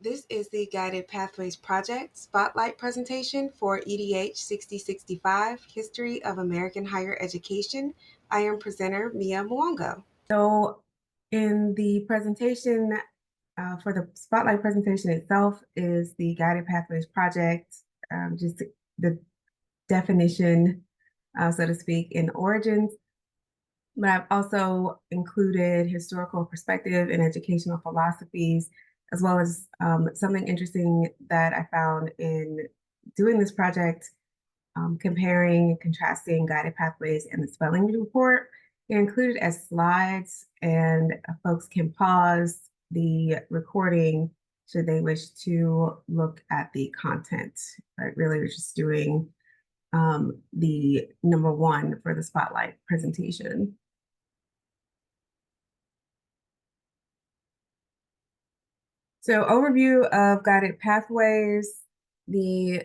This is the Guided Pathways Project Spotlight presentation for EDH 6065, History of American Higher Education. I am presenter Mia Mwongo. So in the presentation, for the Spotlight presentation itself is the Guided Pathways Project, just the definition, so to speak, in origins. But I've also included historical perspective and educational philosophies, as well as something interesting that I found in doing this project, comparing and contrasting guided pathways and the spelling report. They're included as slides, and folks can pause the recording should they wish to look at the content. But really, we're just doing the number one for the Spotlight presentation. So overview of guided pathways, the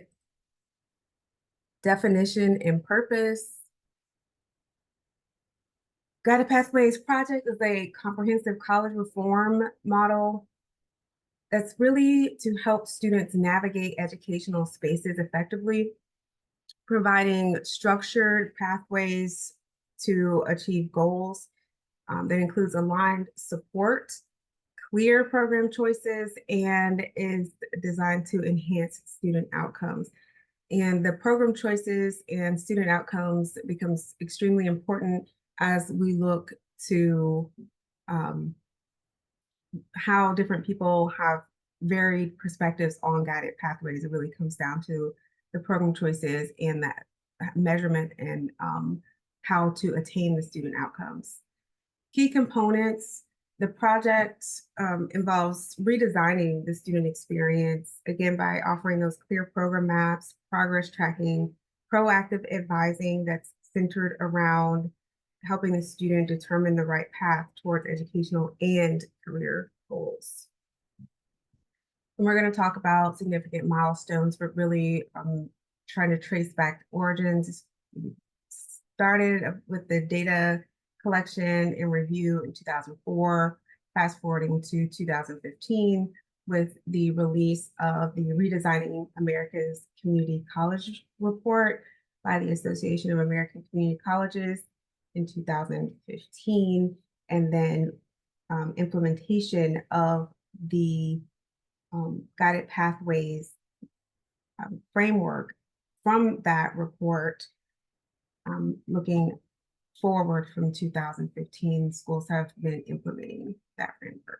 definition and purpose. Guided Pathways Project is a comprehensive college reform model that's really to help students navigate educational spaces effectively, providing structured pathways to achieve goals. That includes aligned support, clear program choices, and is designed to enhance student outcomes. And the program choices and student outcomes becomes extremely important as we look to how different people have varied perspectives on guided pathways. It really comes down to the program choices and that measurement and how to attain the student outcomes. Key components. The project involves redesigning the student experience, again, by offering those clear program maps, progress tracking, proactive advising that's centered around helping the student determine the right path towards educational and career goals. And we're going to talk about significant milestones, but really trying to trace back origins. Started with the data collection and review in 2004, fast forwarding to 2015 with the release of the Redesigning America's Community College Report by the Association of American Community Colleges in 2015, and then implementation of the guided pathways framework from that report. Looking forward from 2015, schools have been implementing that framework.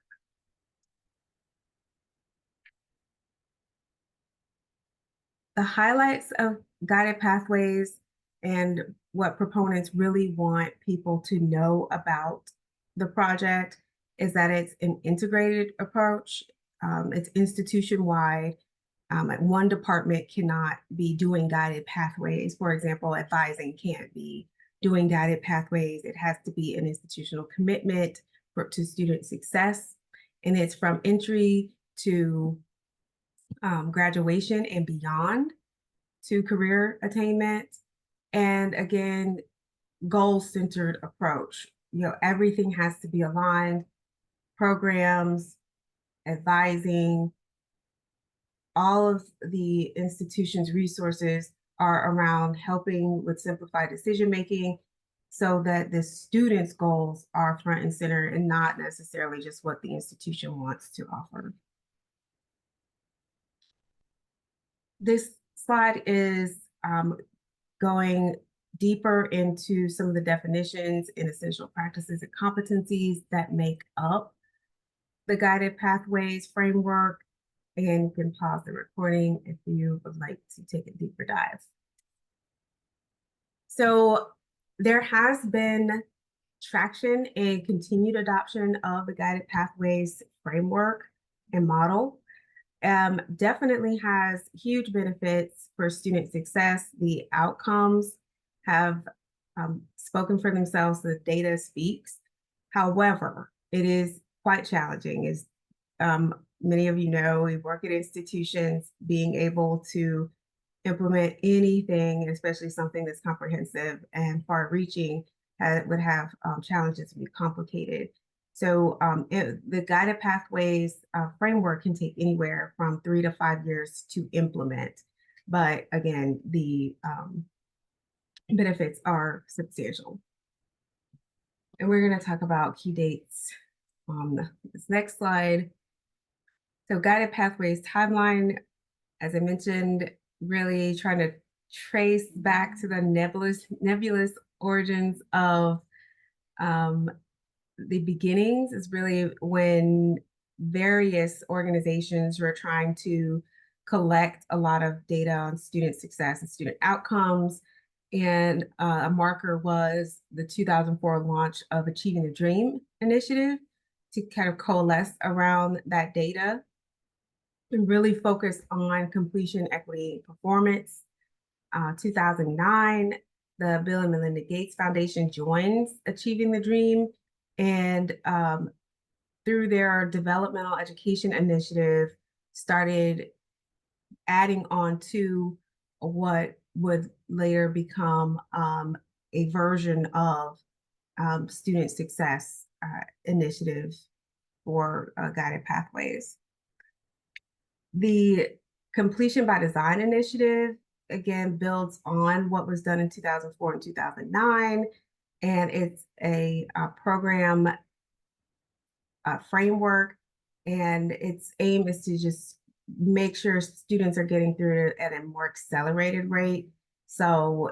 The highlights of guided pathways and what proponents really want people to know about the project is that it's an integrated approach. It's institution-wide. Like one department cannot be doing guided pathways. For example, advising can't be doing guided pathways. It has to be an institutional commitment to student success. And it's from entry to graduation and beyond to career attainment. And again, goal-centered approach. Everything has to be aligned, programs, advising, all of the institution's resources are around helping with simplified decision-making so that the students' goals are front and center and not necessarily just what the institution wants to offer. This slide is going deeper into some of the definitions and essential practices and competencies that make up the guided pathways framework. And you can pause the recording if you would like to take a deeper dive. So there has been traction and continued adoption of the guided pathways framework and model. Definitely has huge benefits for student success. The outcomes have spoken for themselves. The data speaks. However, it is quite challenging. As many of you know, we work at institutions. Being able to implement anything, especially something that's comprehensive and far-reaching, would have challenges to be complicated. So the guided pathways framework can take anywhere from 3 to 5 years to implement. But again, the benefits are substantial. And we're going to talk about key dates on this next slide. So guided pathways timeline, as I mentioned, really trying to trace back to the nebulous origins of the beginnings is really when various organizations were trying to collect a lot of data on student success and student outcomes. And a marker was the 2004 launch of Achieving the Dream initiative to kind of coalesce around that data and really focus on completion, equity, and performance. 2009, the Bill and Melinda Gates Foundation joins Achieving the Dream, and through their developmental education initiative, started adding on to what would later become a version of student success initiative for guided pathways. The Completion by Design initiative, again, builds on what was done in 2004 and 2009, and it's a program framework, and its aim is to just make sure students are getting through it at a more accelerated rate. So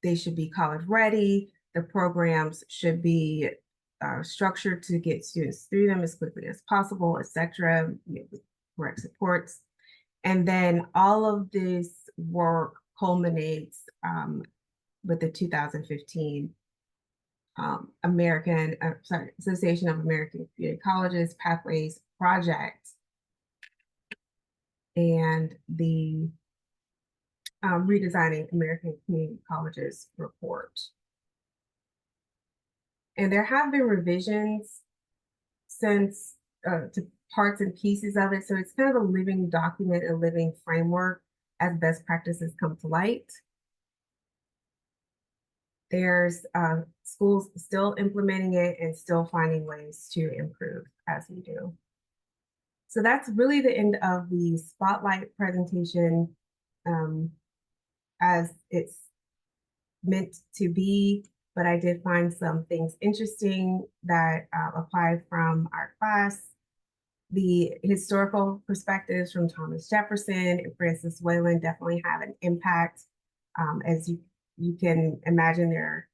they should be college ready. The programs should be structured to get students through them as quickly as possible, etc., with correct supports. And then all of this work culminates with the 2015 Association of American Community Colleges Pathways Project and the Redesigning American Community Colleges report. And there have been revisions since to parts and pieces of it. So it's kind of a living document, a living framework as best practices come to light. There's schools still implementing it and still finding ways to improve as we do. So that's really the end of the spotlight presentation as it's meant to be, but I did find some things interesting that apply from our class. The historical perspectives from Thomas Jefferson and Francis Wayland definitely have an impact. As you can imagine, their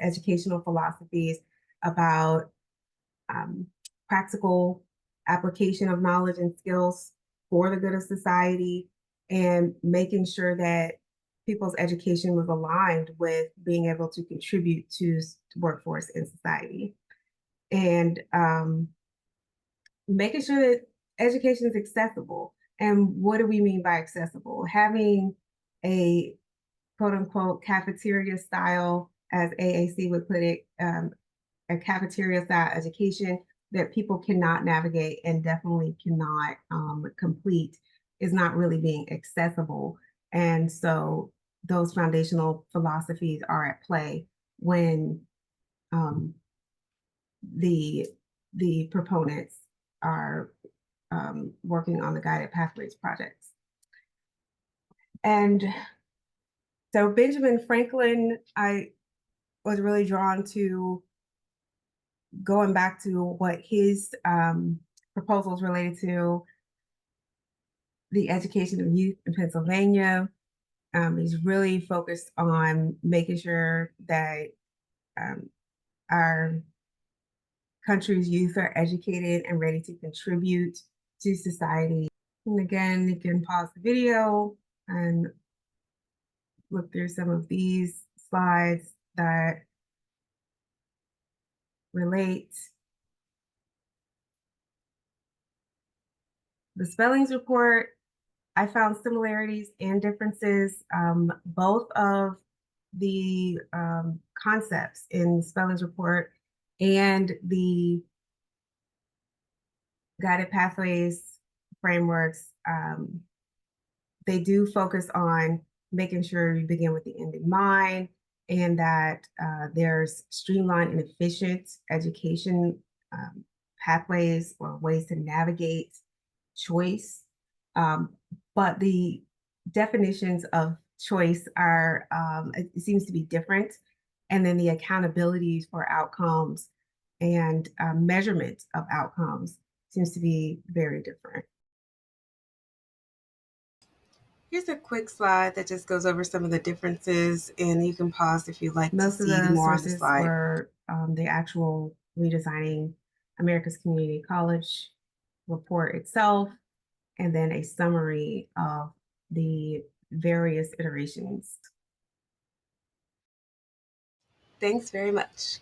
educational philosophies about practical application of knowledge and skills for the good of society, and making sure that people's education was aligned with being able to contribute to workforce in society. And making sure that education is accessible. And what do we mean by accessible? Having a quote unquote cafeteria style, as AAC would put it, a cafeteria style education that people cannot navigate and definitely cannot complete is not really being accessible. And so those foundational philosophies are at play when the proponents are working on the Guided Pathways projects. And so Benjamin Franklin, I was really drawn to going back to what his proposals related to the education of youth in Pennsylvania. He's really focused on making sure that our country's youth are educated and ready to contribute to society. And again, you can pause the video and look through some of these slides that relate. The spellings report, I found similarities and differences. Both of the concepts in the spellings report and the Guided Pathways frameworks, they do focus on making sure you begin with the end in mind, and that there's streamlined and efficient education pathways or ways to navigate choice. Um, but the definitions of choice are, it seems to be different. And then the accountabilities for outcomes and measurement of outcomes seems to be very different. Here's a quick slide that just goes over some of the differences, and you can pause if you'd like to Most of see the more on the sources slide. were the actual Redesigning America's Community College report itself, and then a summary of the various iterations. Thanks very much.